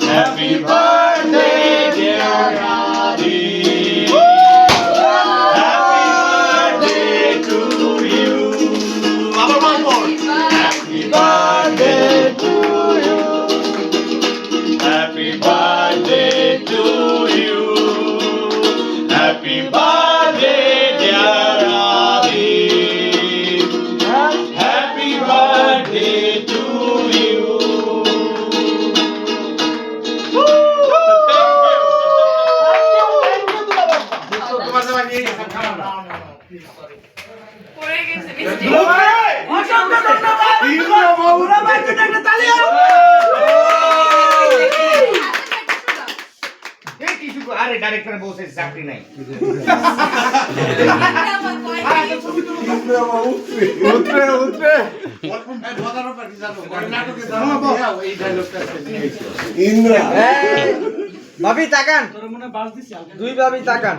Happy birthday, dear Adi. Happy birthday to you. One more. Happy birthday to you. Happy birthday to you. Happy birthday, dear Adi. Happy birthday to you. আরে director বসে চাকরি নাই ভাবি তাকান দুই ভাবি তাকান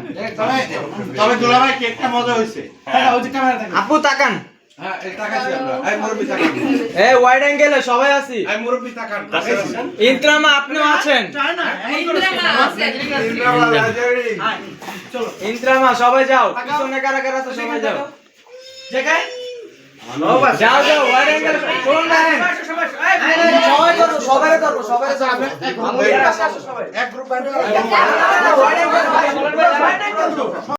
তবে দুলাভাই কেকটা মজা হয়েছে। আপু তাকান হ্যাঁ এই তাকাইছি আমরা। এই মুরব্বি তাকান। এই ওয়াইড অ্যাঙ্গেলে সবাই আছি এই মুরব্বি তাকান। ইন্দ্রামা আপনিও আছেন ইন্দ্রামা সবাই যাও পিছনে কারা কারা আছে সবাই যাও যাও যাও ওয়াইড অ্যাঙ্গেল কোন লাইন সবাই ধরবো সবাই ধরবো এক গ্রুপ বাইরে ওয়াইড অ্যাঙ্গেল